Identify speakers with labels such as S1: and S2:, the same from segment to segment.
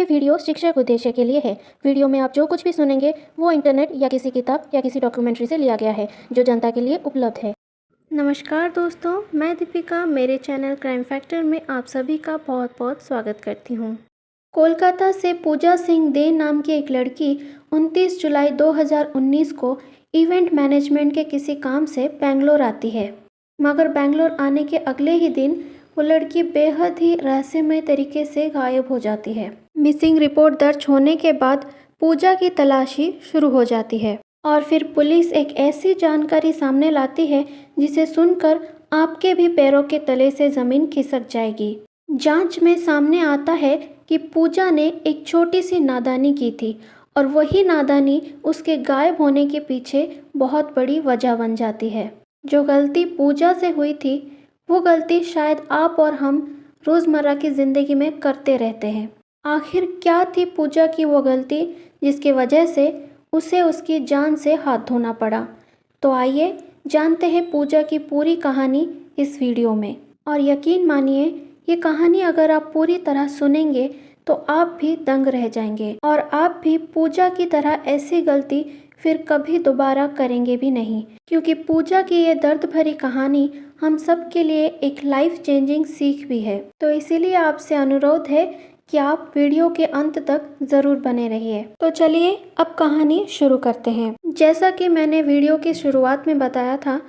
S1: Video शिक्षक उद्देश्य के लिए है। वीडियो में आप जो कुछ भी सुनेंगे वो इंटरनेट या किसी किताब या किसी डॉक्यूमेंट्री से लिया गया है जो जनता के लिए उपलब्ध है। नमस्कार दोस्तों, मैं दीपिका मेरे चैनल क्राइम फैक्टर में आप सभी का बहुत बहुत स्वागत करती हूँ। कोलकाता से पूजा सिंह दे नाम की एक लड़की 29 जुलाई 2019 को इवेंट मैनेजमेंट के किसी काम से बेंगलोर आती है, मगर बेंगलोर आने के अगले ही दिन वो लड़की बेहद ही रहस्यमय तरीके से गायब हो जाती है। मिसिंग रिपोर्ट दर्ज होने के बाद पूजा की तलाशी शुरू हो जाती है और फिर पुलिस एक ऐसी जानकारी सामने लाती है जिसे सुनकर आपके भी पैरों के तले से ज़मीन खिसक जाएगी। जांच में सामने आता है कि पूजा ने एक छोटी सी नादानी की थी और वही नादानी उसके गायब होने के पीछे बहुत बड़ी वजह बन जाती है। जो गलती पूजा से हुई थी वो गलती शायद आप और हम रोज़मर्रा की ज़िंदगी में करते रहते हैं। आखिर क्या थी पूजा की वो गलती जिसकी वजह से उसे उसकी जान से हाथ धोना पड़ा? तो आइए जानते हैं पूजा की पूरी कहानी इस वीडियो में। और यकीन मानिए, ये कहानी अगर आप पूरी तरह सुनेंगे तो आप भी दंग रह जाएंगे और आप भी पूजा की तरह ऐसी गलती फिर कभी दोबारा करेंगे भी नहीं, क्योंकि पूजा की ये दर्द भरी कहानी हम सब के लिए एक लाइफ चेंजिंग सीख भी है। तो इसीलिए आपसे अनुरोध है कि आप वीडियो के अंत तक ज़रूर बने रहिए। तो चलिए अब कहानी शुरू करते हैं। जैसा कि मैंने वीडियो की शुरुआत में बताया था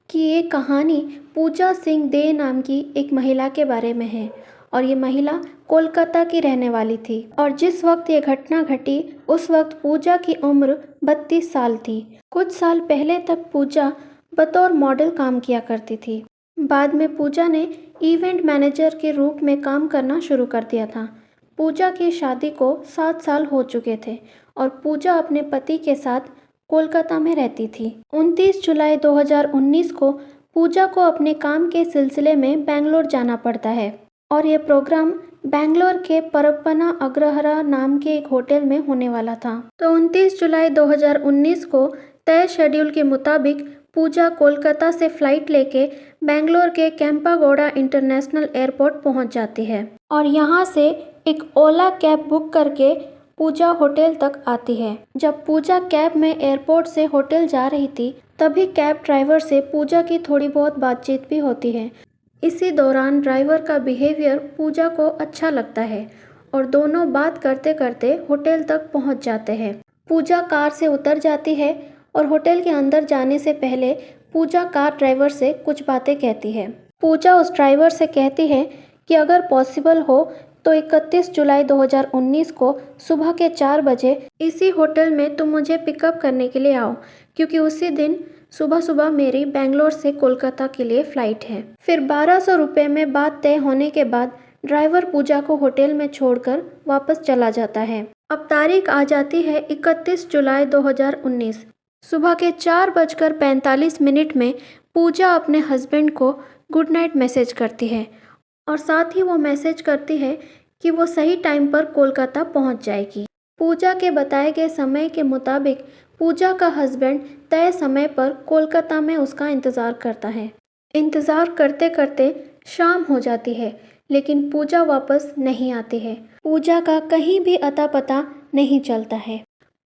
S1: कि ये कहानी पूजा सिंह दे नाम की एक महिला के बारे में है और ये महिला कोलकाता की रहने वाली थी। और जिस वक्त ये घटना घटी उस वक्त पूजा की उम्र 32 साल थी। कुछ साल पहले तक पूजा बतौर मॉडल काम किया करती थी। बाद में पूजा ने इवेंट मैनेजर के रूप में काम करना शुरू कर दिया था। पूजा की शादी को 7 साल हो चुके थे और पूजा अपने पति के साथ कोलकाता में रहती थी। 29 जुलाई 2019 को पूजा को अपने काम के सिलसिले में बेंगलोर जाना पड़ता है और ये प्रोग्राम बेंगलोर के परप्पना अग्रहारा नाम के एक होटल में होने वाला था। तो 29 जुलाई 2019 को तय शेड्यूल के मुताबिक पूजा कोलकाता से फ्लाइट लेके बेंगलोर के केम्पागौड़ा इंटरनेशनल एयरपोर्ट पहुंच जाती है और यहाँ से एक ओला कैब बुक करके पूजा होटल तक आती है। जब पूजा कैब में एयरपोर्ट से होटल जा रही थी तभी कैब ड्राइवर से पूजा की थोड़ी बहुत बातचीत भी होती है। इसी दौरान ड्राइवर का बिहेवियर पूजा को अच्छा लगता है और दोनों बात करते करते होटल तक पहुंच जाते हैं। पूजा कार से उतर जाती है और होटल के अंदर जाने से पहले पूजा कार ड्राइवर से कुछ बातें कहती है। पूजा उस ड्राइवर से कहती है कि अगर पॉसिबल हो तो 31 जुलाई 2019 को सुबह के 4 बजे इसी होटल में तुम मुझे पिकअप करने के लिए आओ, क्योंकि उसी दिन सुबह सुबह मेरी बेंगलोर से कोलकाता के लिए फ़्लाइट है। फिर 1200 रुपये में बात तय होने के बाद ड्राइवर पूजा को होटल में छोड़कर वापस चला जाता है। अब तारीख आ जाती है 31 जुलाई 2019। सुबह के 4:45 में पूजा अपने हस्बैंड को गुड नाइट मैसेज करती है और साथ ही वो मैसेज करती है कि वो सही टाइम पर कोलकाता पहुंच जाएगी। पूजा के बताए गए समय के मुताबिक पूजा का हस्बैंड तय समय पर कोलकाता में उसका इंतज़ार करता है। इंतज़ार करते करते शाम हो जाती है लेकिन पूजा वापस नहीं आती है। पूजा का कहीं भी अता पता नहीं चलता है।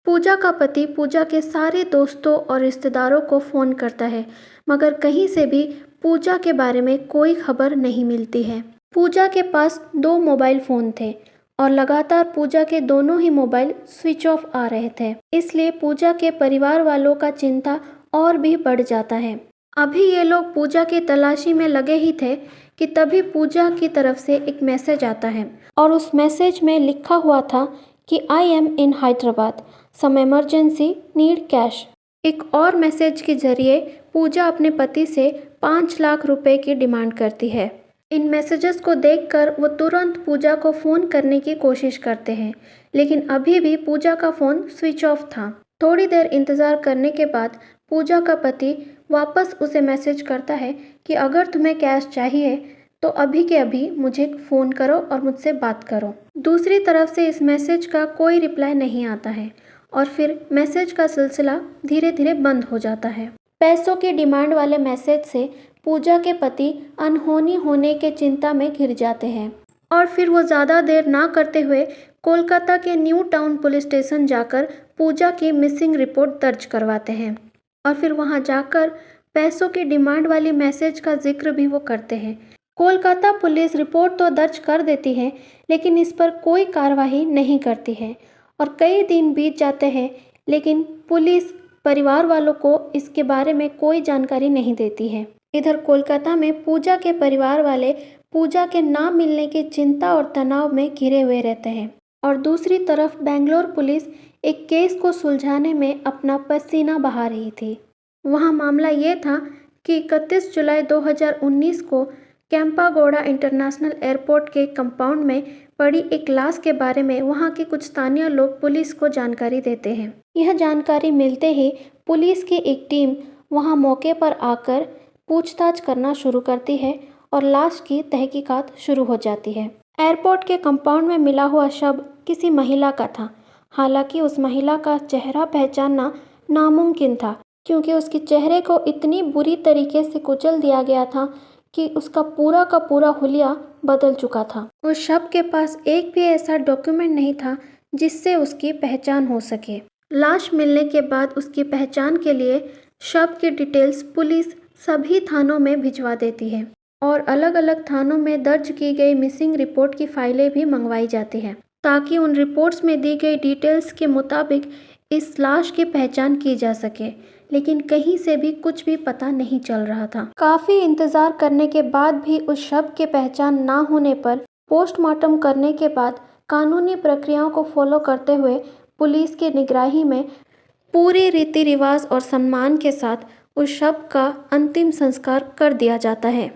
S1: पूजा का पति पूजा के सारे दोस्तों और रिश्तेदारों को फ़ोन करता है मगर कहीं से भी पूजा के बारे में कोई खबर नहीं मिलती है। पूजा के पास 2 मोबाइल फ़ोन थे और लगातार पूजा के दोनों ही मोबाइल स्विच ऑफ आ रहे थे। इसलिए पूजा के परिवार वालों का चिंता और भी बढ़ जाता है। अभी ये लोग पूजा की तलाशी में लगे ही थे कि तभी पूजा की तरफ से एक मैसेज आता है और उस मैसेज में लिखा हुआ था कि I am in Hyderabad, some emergency, need cash. एक और मैसेज के जरिए पूजा अपने पति से 5 लाख रुपए की डिमांड करती है। इन मैसेजेस को देखकर वो तुरंत पूजा को फ़ोन करने की कोशिश करते हैं लेकिन अभी भी पूजा का फ़ोन स्विच ऑफ था। थोड़ी देर इंतज़ार करने के बाद पूजा का पति वापस उसे मैसेज करता है कि अगर तुम्हें कैश चाहिए तो अभी के अभी मुझे फ़ोन करो और मुझसे बात करो। दूसरी तरफ से इस मैसेज का कोई रिप्लाई नहीं आता है और फिर मैसेज का सिलसिला धीरे धीरे बंद हो जाता है। पैसों की डिमांड वाले मैसेज से पूजा के पति अनहोनी होने के चिंता में घिर जाते हैं और फिर वो ज़्यादा देर ना करते हुए कोलकाता के न्यू टाउन पुलिस स्टेशन जाकर पूजा की मिसिंग रिपोर्ट दर्ज करवाते हैं और फिर वहां जाकर पैसों की डिमांड वाली मैसेज का जिक्र भी वो करते हैं। कोलकाता पुलिस रिपोर्ट तो दर्ज कर देती है, लेकिन इस पर कोई कार्रवाई नहीं करती है और कई दिन बीत जाते हैं, लेकिन पुलिस परिवार वालों को इसके बारे में कोई जानकारी नहीं देती है। इधर कोलकाता में पूजा के परिवार वाले पूजा के ना मिलने की चिंता और तनाव में घिरे हुए रहते हैं और दूसरी तरफ बेंगलोर पुलिस एक केस को सुलझाने में अपना पसीना बहा रही थी। वहाँ मामला ये था कि 31 जुलाई 2019 को कैंपागोड़ा इंटरनेशनल एयरपोर्ट के कंपाउंड में पड़ी एक लाश के बारे में वहाँ के कुछ स्थानीय लोग पुलिस को जानकारी देते हैं। यह जानकारी मिलते ही पुलिस की एक टीम वहाँ मौके पर आकर पूछताछ करना शुरू करती है और लाश की तहकीकात शुरू हो जाती है। एयरपोर्ट के कंपाउंड में मिला हुआ शव किसी महिला का था। हालांकि उस महिला का चेहरा पहचानना नामुमकिन था, क्योंकि उसके चेहरे को इतनी बुरी तरीके से कुचल दिया गया था कि उसका पूरा का पूरा हुलिया बदल चुका था। उस शव के पास एक भी ऐसा डॉक्यूमेंट नहीं था जिससे उसकी पहचान हो सके। लाश मिलने के बाद उसकी पहचान के लिए शव की डिटेल्स पुलिस सभी थानों में भिजवा देती है और अलग अलग थानों में दर्ज की गई मिसिंग रिपोर्ट की फाइलें भी मंगवाई जाती हैं, ताकि उन रिपोर्ट्स में दी गई डिटेल्स के मुताबिक इस लाश की पहचान की जा सके। लेकिन कहीं से भी कुछ भी पता नहीं चल रहा था। काफ़ी इंतज़ार करने के बाद भी उस शव की पहचान ना होने पर पोस्टमार्टम करने के बाद कानूनी प्रक्रियाओं को फॉलो करते हुए पुलिस की निगरानी में पूरे रीति रिवाज और सम्मान के साथ उस शव का अंतिम संस्कार कर दिया जाता है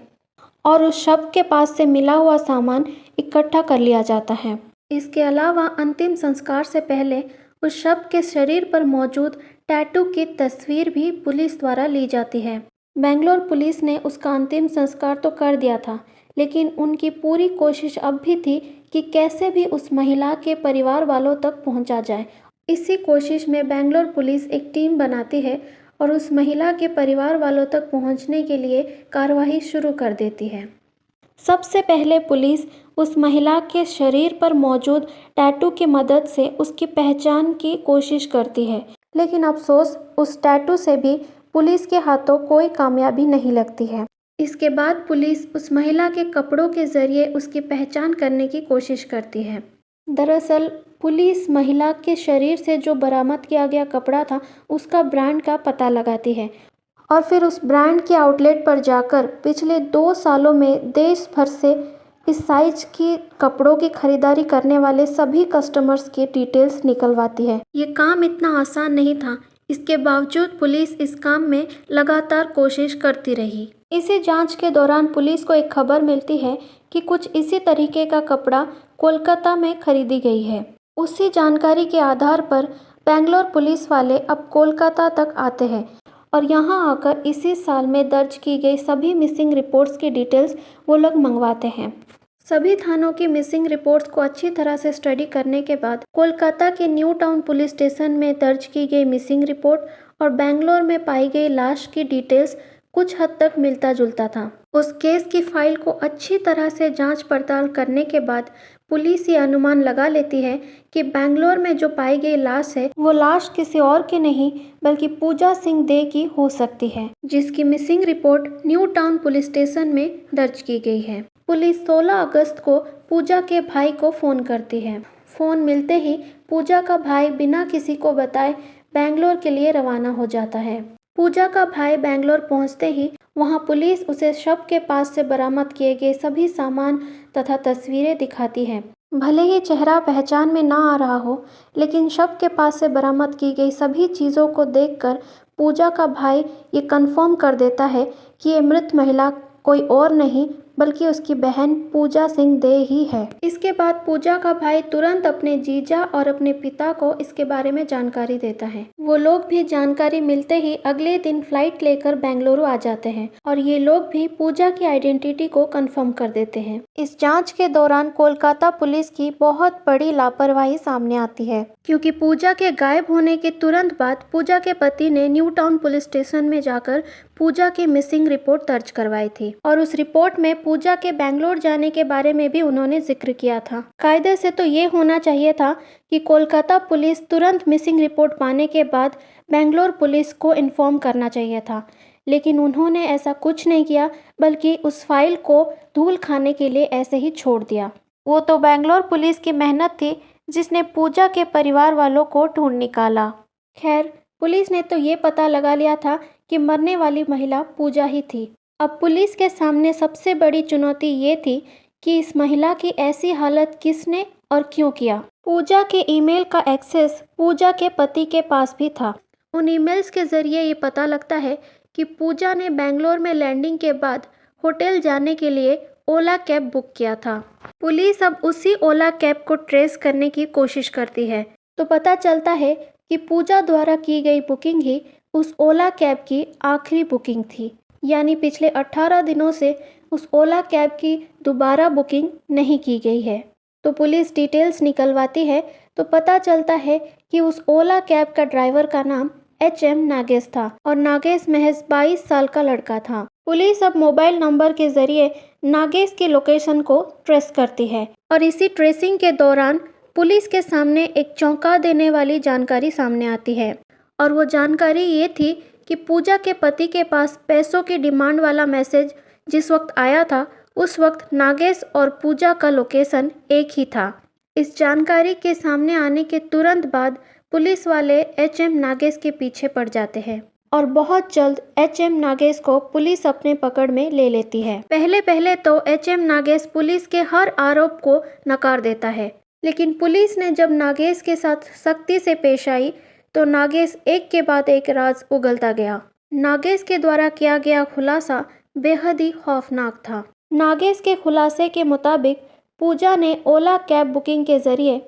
S1: और उस शव के पास से मिला हुआ सामान इकट्ठा कर लिया जाता है। इसके अलावा अंतिम संस्कार से पहले उस शव के शरीर पर मौजूद टैटू की तस्वीर भी पुलिस द्वारा ली जाती है। बेंगलोर पुलिस ने उसका अंतिम संस्कार तो कर दिया था, लेकिन उनकी पूरी कोशिश अब भी थी कि कैसे भी उस महिला के परिवार वालों तक पहुंचा जाए। इसी कोशिश में बेंगलोर पुलिस एक टीम बनाती है और उस महिला के परिवार वालों तक पहुंचने के लिए कार्रवाई शुरू कर देती है। सबसे पहले पुलिस उस महिला के शरीर पर मौजूद टैटू की मदद से उसकी पहचान की कोशिश करती है, लेकिन अफसोस उस टैटू से भी पुलिस के हाथों कोई कामयाबी नहीं लगती है। इसके बाद पुलिस उस महिला के कपड़ों के जरिए उसकी पहचान करने की कोशिश करती है। दरअसल पुलिस महिला के शरीर से जो बरामद किया गया कपड़ा था उसका ब्रांड का पता लगाती है और फिर उस ब्रांड के आउटलेट पर जाकर पिछले 2 सालों में देश भर से इस साइज की कपड़ों की खरीदारी करने वाले सभी कस्टमर्स की डिटेल्स निकलवाती है। ये काम इतना आसान नहीं था, इसके बावजूद पुलिस इस काम में लगातार कोशिश करती रही। इसी जांच के दौरान पुलिस को एक खबर मिलती है कि कुछ इसी तरीके का कपड़ा कोलकाता में खरीदी गई है। उसी जानकारी के आधार पर बेंगलोर पुलिस वाले अब कोलकाता तक आते हैं और यहाँ आकर इसी साल में दर्ज की गई सभी मिसिंग रिपोर्ट्स की डिटेल्स वो लोग मंगवाते हैं। सभी थानों की मिसिंग रिपोर्ट्स को अच्छी तरह से स्टडी करने के बाद कोलकाता के न्यू टाउन पुलिस स्टेशन में दर्ज की गई मिसिंग रिपोर्ट और बेंगलोर में पाई गई लाश की डिटेल्स कुछ हद तक मिलता जुलता था। उस केस की फाइल को अच्छी तरह से जांच पड़ताल करने के बाद पुलिस ये अनुमान लगा लेती है कि बेंगलोर में जो पाई गई लाश है वो लाश किसी और की नहीं बल्कि पूजा सिंह दे की हो सकती है, जिसकी missing report new town police station में दर्ज की गई है। पुलिस 16 अगस्त को पूजा के भाई को फ़ोन करती है। फ़ोन मिलते ही पूजा का भाई बिना किसी को बताए बेंगलोर के लिए रवाना हो जाता है। पूजा का भाई बेंगलोर पहुंचते ही वहां पुलिस उसे शव के पास से बरामद किए गए सभी सामान तथा तस्वीरें दिखाती है। भले ही चेहरा पहचान में ना आ रहा हो, लेकिन शव के पास से बरामद की गई सभी चीज़ों को देखकर पूजा का भाई ये कंफर्म कर देता है कि ये मृत महिला कोई और नहीं बल्कि उसकी बहन पूजा सिंह दे ही है। इसके बाद पूजा का भाई तुरंत अपने जीजा और अपने पिता को इसके बारे में जानकारी देता है। वो लोग भी जानकारी मिलते ही अगले दिन फ्लाइट लेकर बेंगलुरु आ जाते हैं और ये लोग भी पूजा की आइडेंटिटी को कंफर्म कर देते हैं। इस जांच के दौरान कोलकाता पुलिस की बहुत बड़ी लापरवाही सामने आती है, क्योंकि पूजा के गायब होने के तुरंत बाद पूजा के पति ने न्यू टाउन पुलिस स्टेशन में जाकर पूजा की मिसिंग रिपोर्ट दर्ज करवाई थी और उस रिपोर्ट में पूजा के बेंगलोर जाने के बारे में भी उन्होंने जिक्र किया था। कायदे से तो ये होना चाहिए था कि कोलकाता पुलिस तुरंत मिसिंग रिपोर्ट पाने के बाद बेंगलोर पुलिस को इन्फॉर्म करना चाहिए था, लेकिन उन्होंने ऐसा कुछ नहीं किया, बल्कि उस फाइल को धूल खाने के लिए ऐसे ही छोड़ दिया। वो तो बेंगलोर पुलिस की मेहनत थी जिसने पूजा के परिवार वालों को ढूंढ निकाला। खैर, पुलिस ने तो ये पता लगा लिया था कि मरने वाली महिला पूजा ही थी। अब पुलिस के सामने सबसे बड़ी चुनौती ये थी कि इस महिला की ऐसी हालत किसने और क्यों किया। पूजा के ईमेल का एक्सेस पूजा के पति के पास भी था। उन ईमेल्स के जरिए ये पता लगता है कि पूजा ने बेंगलोर में लैंडिंग के बाद होटल जाने के लिए ओला कैब बुक किया था। पुलिस अब उसी ओला कैब को ट्रेस करने की कोशिश करती है, तो पता चलता है कि पूजा द्वारा की गई बुकिंग ही उस ओला कैब की आखिरी बुकिंग थी, यानी पिछले 18 दिनों से उस ओला कैब की दोबारा बुकिंग नहीं की गई है। तो पुलिस डिटेल्स निकलवाती है तो पता चलता है कि उस ओला कैब का ड्राइवर का नाम HM नागेश था और नागेश महज 22 साल का लड़का था। पुलिस अब मोबाइल नंबर के जरिए नागेश की लोकेशन को ट्रेस करती है और इसी ट्रेसिंग के दौरान पुलिस के सामने एक चौंका देने वाली जानकारी सामने आती है और वो जानकारी ये थी कि पूजा के पति के पास पैसों की डिमांड वाला मैसेज जिस वक्त आया था उस वक्त नागेश और पूजा का लोकेशन एक ही था। इस जानकारी के सामने आने के तुरंत बाद पुलिस वाले HM नागेश के पीछे पड़ जाते हैं और बहुत जल्द HM नागेश को पुलिस अपने पकड़ में ले लेती है। पहले तो HM नागेश पुलिस के हर आरोप को नकार देता है, लेकिन पुलिस ने जब नागेश के साथ सख्ती से पेश आई तो नागेश एक के बाद एक राज उगलता गया। नागेश के द्वारा किया गया खुलासा बेहद ही खौफनाक था। नागेश के खुलासे के मुताबिक पूजा ने ओला कैब बुकिंग के जरिए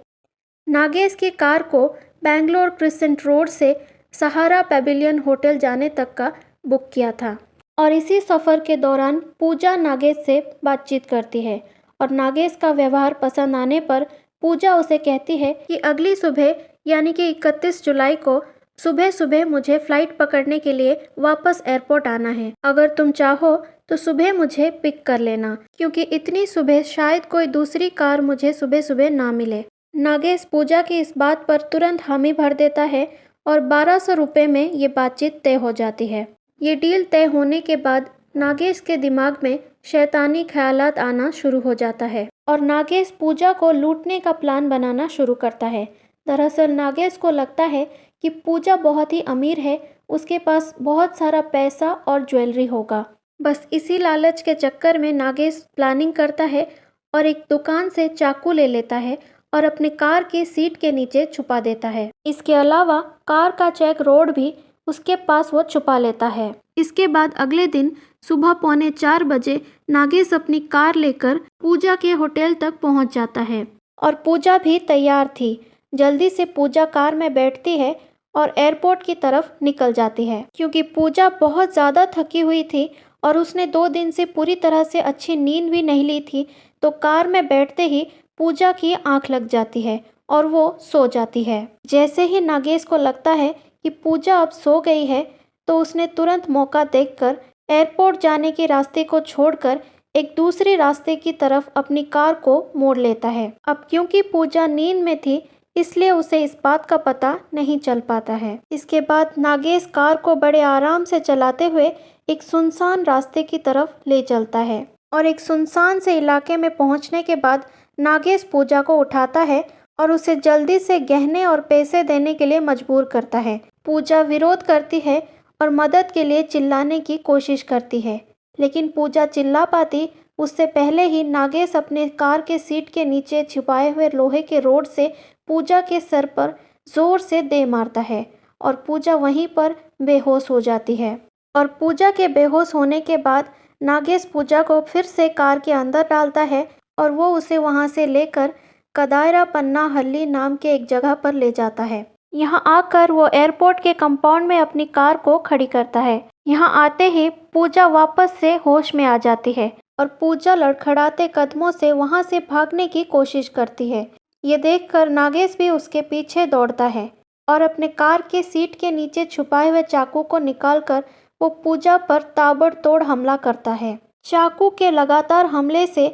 S1: नागेश की कार को बेंगलोर क्रिसेंट रोड से सहारा पेविलियन होटल जाने तक का बुक किया था और इसी सफ़र के दौरान पूजा नागेश से बातचीत करती है और नागेश का व्यवहार पसंद आने पर पूजा उसे कहती है कि अगली सुबह यानी कि 31 जुलाई को सुबह सुबह मुझे फ़्लाइट पकड़ने के लिए वापस एयरपोर्ट आना है। अगर तुम चाहो तो सुबह मुझे पिक कर लेना, क्योंकि इतनी सुबह शायद कोई दूसरी कार मुझे सुबह सुबह ना मिले। नागेश पूजा की इस बात पर तुरंत हामी भर देता है और 1200 रुपये में ये बातचीत तय हो जाती है। ये डील तय होने के बाद नागेश के दिमाग में शैतानी ख्यालात आना शुरू हो जाता है और नागेश पूजा को लूटने का प्लान बनाना शुरू करता है। दरअसल नागेश को लगता है कि पूजा बहुत ही अमीर है, उसके पास बहुत सारा पैसा और ज्वेलरी होगा। बस इसी लालच के चक्कर में नागेश प्लानिंग करता है और एक दुकान से चाकू ले लेता है और अपने कार की सीट के नीचे छुपा देता है। इसके अलावा कार का चेक रोड भी उसके पास वो छुपा लेता है। इसके बाद अगले दिन सुबह 3:45 बजे नागेश अपनी कार लेकर पूजा के होटल तक पहुंच जाता है और पूजा भी तैयार थी। जल्दी से पूजा कार में बैठती है और एयरपोर्ट की तरफ निकल जाती है, क्योंकि पूजा बहुत ज़्यादा थकी हुई थी और उसने 2 दिन से पूरी तरह से अच्छी नींद भी नहीं ली थी। तो कार में बैठते ही पूजा की आंख लग जाती है और वो सो जाती है। जैसे ही नागेश को लगता है कि पूजा अब सो गई है तो उसने तुरंत मौका देखकर एयरपोर्ट जाने के रास्ते को छोड़कर एक दूसरे रास्ते की तरफ अपनी कार को मोड़ लेता है। अब क्योंकि पूजा नींद में थी इसलिए उसे इस बात का पता नहीं चल पाता है। इसके बाद नागेश कार को बड़े आराम से चलाते हुए एक सुनसान रास्ते की तरफ ले चलता है और एक सुनसान से इलाके में पहुंचने के बाद नागेश पूजा को उठाता है और उसे जल्दी से गहने और पैसे देने के लिए मजबूर करता है। पूजा विरोध करती है और मदद के लिए चिल्लाने की कोशिश करती है, लेकिन पूजा चिल्ला पाती उससे पहले ही नागेश अपने कार के सीट के नीचे छुपाए हुए लोहे के रोड से पूजा के सर पर जोर से दे मारता है और पूजा वहीं पर बेहोश हो जाती है। और पूजा के बेहोश होने के बाद नागेश पूजा को फिर से कार के अंदर डालता है और वो उसे वहां से लेकर कदायरा पन्ना हल्ली नाम के एक जगह पर ले जाता है। यहाँ आकर वो एयरपोर्ट के कंपाउंड में अपनी कार को खड़ी करता है। यहाँ आते ही पूजा वापस से होश में आ जाती है और पूजा लड़खड़ाते कदमों से वहाँ से भागने की कोशिश करती है। ये देखकर नागेश भी उसके पीछे दौड़ता है और अपने कार के सीट के नीचे छुपाए हुए चाकू को निकालकर वो पूजा पर ताबड़तोड़ हमला करता है। चाकू के लगातार हमले से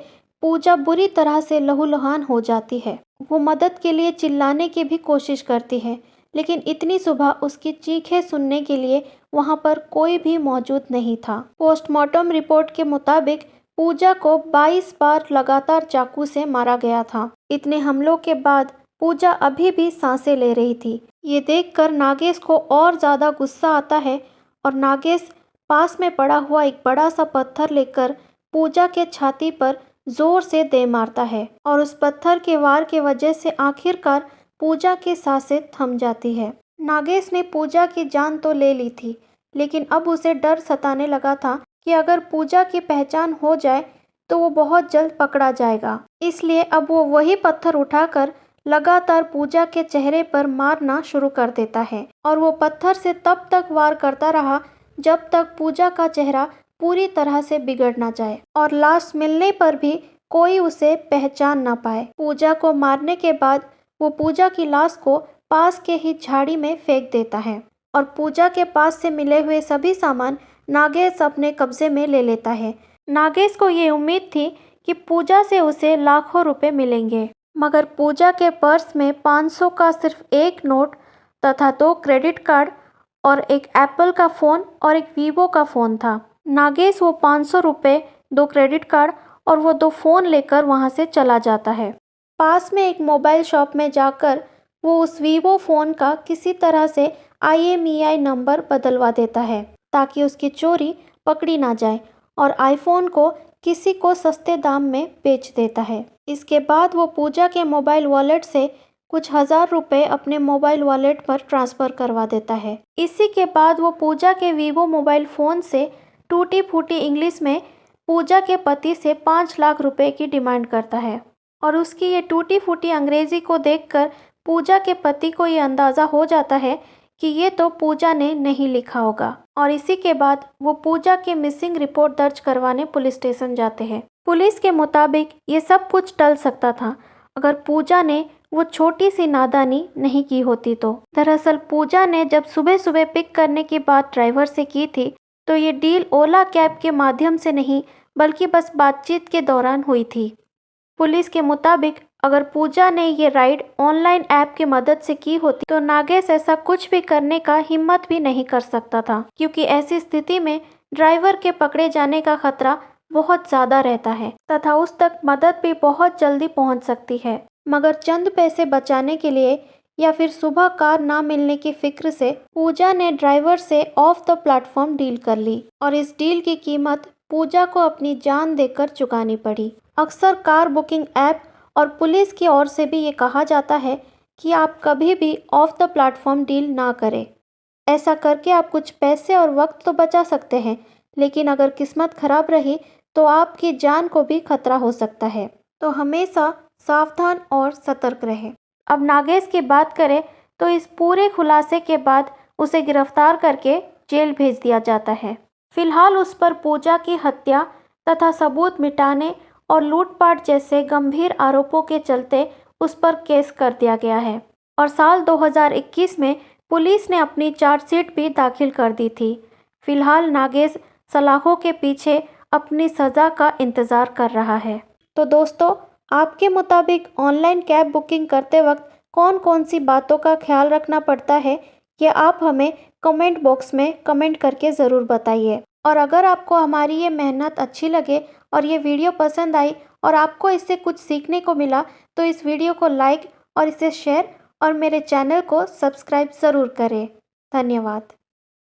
S1: पूजा बुरी तरह से लहूलुहान हो जाती है। वो मदद के लिए चिल्लाने की भी कोशिश करती है, लेकिन इतनी सुबह उसकी चीखें सुनने के लिए वहाँ पर कोई भी मौजूद नहीं था। पोस्टमार्टम रिपोर्ट के मुताबिक पूजा को 22 बार लगातार चाकू से मारा गया था। इतने हमलों के बाद पूजा अभी भी सांसें ले रही थी। ये देखकर नागेश को और ज़्यादा गुस्सा आता है और नागेश पास में पड़ा हुआ एक बड़ा सा पत्थर लेकर पूजा के छाती पर जोर से दे मारता है और उस पत्थर के वार के वजह से आखिरकार पूजा की सांसें थम जाती है। नागेश ने पूजा की जान तो ले ली थी, लेकिन अब उसे डर सताने लगा था कि अगर पूजा की पहचान हो जाए तो वो बहुत जल्द पकड़ा जाएगा। इसलिए अब वो वही पत्थर उठाकर लगातार पूजा के चेहरे पर मारना शुरू कर देता है और वो पत्थर से तब तक वार करता रहा जब तक पूजा का चेहरा पूरी तरह से बिगड़ ना जाए और लाश मिलने पर भी कोई उसे पहचान ना पाए। पूजा को मारने के बाद वो पूजा की लाश को पास के ही झाड़ी में फेंक देता है और पूजा के पास से मिले हुए सभी सामान नागेश अपने कब्जे में ले लेता है। नागेश को ये उम्मीद थी कि पूजा से उसे लाखों रुपए मिलेंगे, मगर पूजा के पर्स में 500 का सिर्फ एक नोट तथा 2 क्रेडिट कार्ड और एक एप्पल का फ़ोन और एक वीवो का फ़ोन था। नागेश वो 500 रुपये, 2 क्रेडिट कार्ड और वो 2 फ़ोन लेकर वहाँ से चला जाता है। पास में एक मोबाइल शॉप में जाकर वो उस वीवो फ़ोन का किसी तरह से IMEI नंबर बदलवा देता है ताकि उसकी चोरी पकड़ी ना जाए और आईफोन को किसी को सस्ते दाम में बेच देता है। इसके बाद वो पूजा के मोबाइल वॉलेट से कुछ हज़ार रुपए अपने मोबाइल वॉलेट पर ट्रांसफ़र करवा देता है। इसी के बाद वो पूजा के वीवो मोबाइल फ़ोन से टूटी फूटी इंग्लिश में पूजा के पति से 5 लाख रुपए की डिमांड करता है और उसकी ये टूटी फूटी अंग्रेज़ी को देखकर पूजा के पति को ये अंदाज़ा हो जाता है कि ये तो पूजा ने नहीं लिखा होगा और इसी के बाद वो पूजा के मिसिंग रिपोर्ट दर्ज करवाने पुलिस स्टेशन जाते हैं। पुलिस के मुताबिक ये सब कुछ टल सकता था अगर पूजा ने वो छोटी सी नादानी नहीं की होती तो। दरअसल पूजा ने जब सुबह सुबह पिक करने की बात ड्राइवर से की थी तो ये डील ओला कैब के माध्यम से नहीं बल्कि बस बातचीत के दौरान हुई थी। पुलिस के मुताबिक अगर पूजा ने ये राइड ऑनलाइन ऐप की मदद से की होती तो नागेश ऐसा कुछ भी करने का हिम्मत भी नहीं कर सकता था, क्योंकि ऐसी स्थिति में ड्राइवर के पकड़े जाने का खतरा बहुत ज़्यादा रहता है तथा उस तक मदद भी बहुत जल्दी पहुंच सकती है। मगर चंद पैसे बचाने के लिए या फिर सुबह कार ना मिलने की फिक्र से पूजा ने ड्राइवर से ऑफ द प्लेटफॉर्म डील कर ली और इस डील की कीमत पूजा को अपनी जान देकर चुकानी पड़ी। अक्सर कार बुकिंग ऐप और पुलिस की ओर से भी ये कहा जाता है कि आप कभी भी ऑफ द प्लेटफॉर्म डील ना करें। ऐसा करके आप कुछ पैसे और वक्त तो बचा सकते हैं, लेकिन अगर किस्मत खराब रही तो आपकी जान को भी खतरा हो सकता है। तो हमेशा सावधान और सतर्क रहें। अब नागेश की बात करें तो इस पूरे खुलासे के बाद उसे गिरफ्तार करके जेल भेज दिया जाता है। फिलहाल उस पर पूजा की हत्या तथा सबूत मिटाने और लूटपाट जैसे गंभीर आरोपों के चलते उस पर केस कर दिया गया है और साल 2021 में पुलिस ने अपनी चार्जशीट भी दाखिल कर दी थी। फिलहाल नागेश सलाखों के पीछे अपनी सज़ा का इंतज़ार कर रहा है। तो दोस्तों, आपके मुताबिक ऑनलाइन कैब बुकिंग करते वक्त कौन कौन सी बातों का ख्याल रखना पड़ता है, ये आप हमें कमेंट बॉक्स में कमेंट करके ज़रूर बताइए। और अगर आपको हमारी ये मेहनत अच्छी लगे और ये वीडियो पसंद आई और आपको इससे कुछ सीखने को मिला तो इस वीडियो को लाइक और इसे शेयर और मेरे चैनल को सब्सक्राइब ज़रूर करें। धन्यवाद।